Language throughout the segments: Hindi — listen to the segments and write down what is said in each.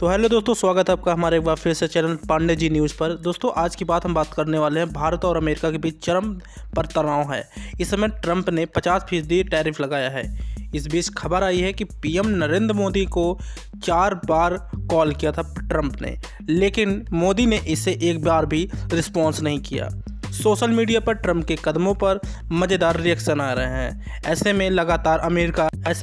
तो हेलो दोस्तों, स्वागत है आपका हमारे एक बार फिर से चैनल पांडे जी न्यूज़ पर। दोस्तों आज की बात हम बात करने वाले हैं भारत और अमेरिका के बीच चरम पर तनाव है। इस समय ट्रंप ने 50% टैरिफ लगाया है। इस बीच खबर आई है कि पीएम नरेंद्र मोदी को 4 बार कॉल किया था ट्रंप ने, लेकिन मोदी ने इसे एक बार भी रिस्पॉन्स नहीं किया। सोशल मीडिया पर ट्रंप के कदमों पर मज़ेदार रिएक्शन आ रहे हैं। ऐसे में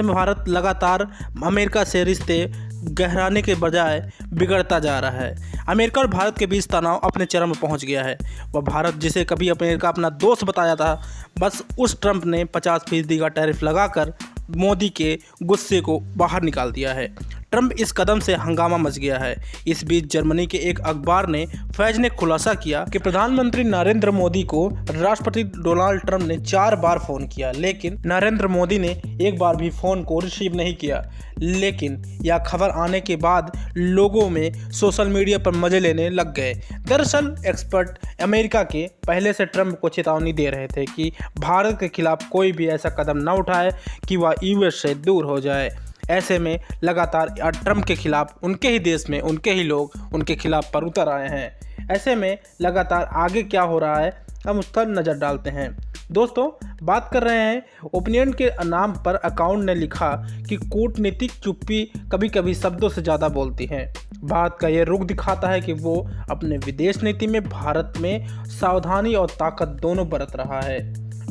भारत लगातार अमेरिका से रिश्ते गहराने के बजाय बिगड़ता जा रहा है। अमेरिका और भारत के बीच तनाव अपने चरम पर पहुंच गया है। वह भारत जिसे कभी अमेरिका अपना दोस्त बताया था, बस उस ट्रंप ने 50% का टैरिफ लगाकर मोदी के गुस्से को बाहर निकाल दिया है। ट्रंप इस कदम से हंगामा मच गया है। इस बीच जर्मनी के एक अखबार ने फैज ने खुलासा किया कि प्रधानमंत्री नरेंद्र मोदी को राष्ट्रपति डोनाल्ड ट्रंप ने 4 बार फ़ोन किया, लेकिन नरेंद्र मोदी ने एक बार भी फ़ोन को रिसीव नहीं किया। लेकिन यह खबर आने के बाद लोगों में सोशल मीडिया पर मजे लेने लग गए। दरअसल एक्सपर्ट अमेरिका के पहले से ट्रंप को चेतावनी दे रहे थे कि भारत के खिलाफ कोई भी ऐसा कदम न उठाए कि वह यूएस से दूर हो जाए। ऐसे में लगातार ट्रंप के खिलाफ उनके ही देश में उनके ही लोग उनके खिलाफ पर उतर आए हैं। ऐसे में लगातार आगे क्या हो रहा है हम उस पर नज़र डालते हैं। दोस्तों बात कर रहे हैं ओपिनियन के नाम पर अकाउंट ने लिखा कि कूटनीतिक चुप्पी कभी कभी शब्दों से ज़्यादा बोलती है। भारत का ये रुख दिखाता है कि वो अपने विदेश नीति में भारत में सावधानी और ताकत दोनों बरत रहा है।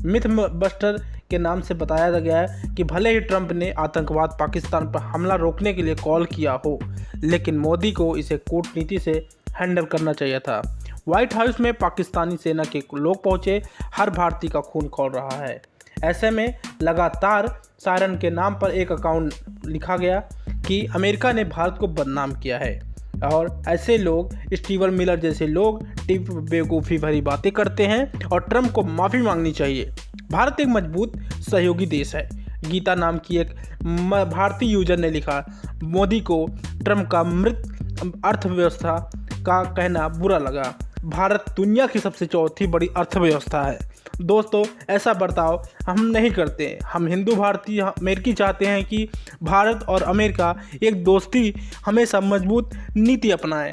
मिथ बस्टर के नाम से बताया गया है कि भले ही ट्रंप ने आतंकवाद पाकिस्तान पर हमला रोकने के लिए कॉल किया हो, लेकिन मोदी को इसे कूटनीति से हैंडल करना चाहिए था। व्हाइट हाउस में पाकिस्तानी सेना के लोग पहुंचे, हर भारतीय का खून खौल रहा है। ऐसे में लगातार सायरन के नाम पर एक अकाउंट लिखा गया कि अमेरिका ने भारत को बदनाम किया है और ऐसे लोग स्टीवन मिलर जैसे लोग टिप बेवकूफ़ी भरी बातें करते हैं और ट्रंप को माफ़ी मांगनी चाहिए। भारत एक मजबूत सहयोगी देश है। गीता नाम की एक भारतीय यूजर ने लिखा, मोदी को ट्रंप का मृत अर्थव्यवस्था का कहना बुरा लगा। भारत दुनिया की सबसे चौथी बड़ी अर्थव्यवस्था है। दोस्तों ऐसा बर्ताव हम नहीं करते। हम हिंदू भारतीय अमेरिकी चाहते हैं कि भारत और अमेरिका एक दोस्ती हमेशा मजबूत नीति अपनाएं।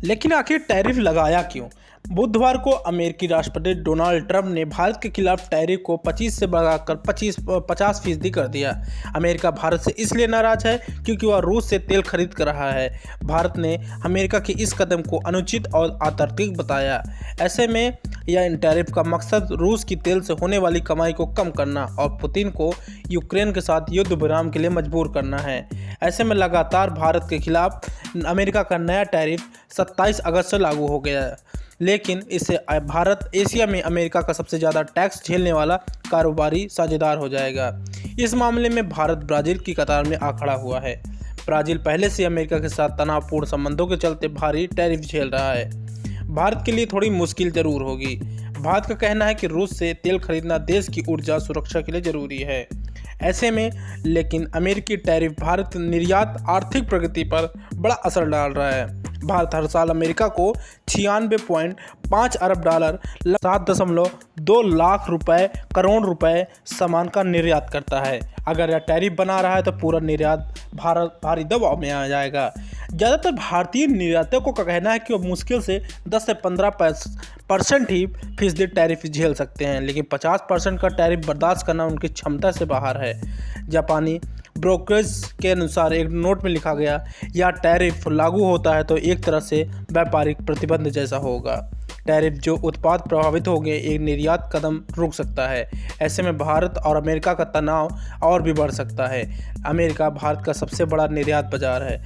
लेकिन आखिर टैरिफ लगाया क्यों? बुधवार को अमेरिकी राष्ट्रपति डोनाल्ड ट्रंप ने भारत के खिलाफ टैरिफ को 25 से बढ़ाकर 50% कर दिया। अमेरिका भारत से इसलिए नाराज है क्योंकि वह रूस से तेल खरीद कर रहा है। भारत ने अमेरिका के इस कदम को अनुचित और अतार्किक बताया। ऐसे में यह टैरिफ का मकसद रूस की तेल से होने वाली कमाई को कम करना और पुतिन को यूक्रेन के साथ युद्ध विराम के लिए मजबूर करना है। ऐसे में लगातार भारत के खिलाफ अमेरिका का नया टैरिफ 27 अगस्त से लागू हो गया है, लेकिन इससे भारत एशिया में अमेरिका का सबसे ज़्यादा टैक्स झेलने वाला कारोबारी साझेदार हो जाएगा। इस मामले में भारत ब्राज़ील की कतार में आ खड़ा हुआ है। ब्राज़ील पहले से अमेरिका के साथ तनावपूर्ण संबंधों के चलते भारी टैरिफ झेल रहा है। भारत के लिए थोड़ी मुश्किल जरूर होगी। भारत का कहना है कि रूस से तेल खरीदना देश की ऊर्जा सुरक्षा के लिए ज़रूरी है। ऐसे में लेकिन अमेरिकी टैरिफ भारत निर्यात आर्थिक प्रगति पर बड़ा असर डाल रहा है। भारत हर साल अमेरिका को 96.5 अरब डॉलर 7.2 लाख करोड़ रुपए सामान का निर्यात करता है। अगर यह टैरिफ बना रहा है तो पूरा निर्यात भारत भारी दबाव में आ जाएगा। ज़्यादातर भारतीय निर्यातकों का कहना है कि वो मुश्किल से 10 से 15% ही फीसदी टैरिफ झेल सकते हैं, लेकिन 50% का टैरिफ बर्दाश्त करना उनकी क्षमता से बाहर है। जापानी ब्रोकरेज के अनुसार एक नोट में लिखा गया, यह टैरिफ लागू होता है तो एक तरह से व्यापारिक प्रतिबंध जैसा होगा। टैरिफ जो उत्पाद प्रभावित होंगे, एक निर्यात कदम रुक सकता है। ऐसे में भारत और अमेरिका का तनाव और भी बढ़ सकता है। अमेरिका भारत का सबसे बड़ा निर्यात बाजार है।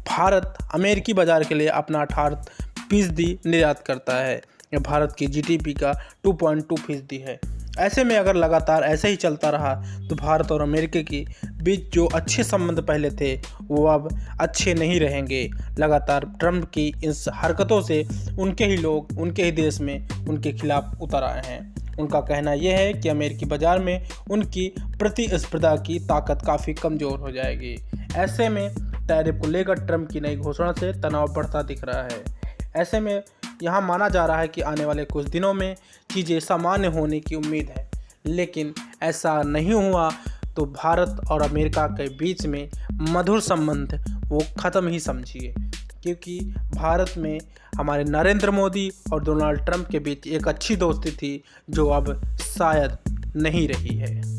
भारत अमेरिकी बाजार के लिए अपना 18% निर्यात करता है। यह भारत की जीडीपी का 2.2% है। ऐसे में अगर लगातार ऐसे ही चलता रहा तो भारत और अमेरिका के बीच जो अच्छे संबंध पहले थे वो अब अच्छे नहीं रहेंगे। लगातार ट्रंप की इस हरकतों से उनके ही लोग उनके ही देश में उनके खिलाफ उतर आए हैं। उनका कहना यह है कि अमेरिकी बाजार में उनकी प्रतिस्पर्धा की ताकत काफ़ी कमज़ोर हो जाएगी। ऐसे में टैरिफ को लेकर ट्रंप की नई घोषणा से तनाव बढ़ता दिख रहा है। ऐसे में यहाँ माना जा रहा है कि आने वाले कुछ दिनों में चीज़ें सामान्य होने की उम्मीद है, लेकिन ऐसा नहीं हुआ तो भारत और अमेरिका के बीच में मधुर संबंध वो ख़त्म ही समझिए, क्योंकि भारत में हमारे नरेंद्र मोदी और डोनाल्ड ट्रंप के बीच एक अच्छी दोस्ती थी जो अब शायद नहीं रही है।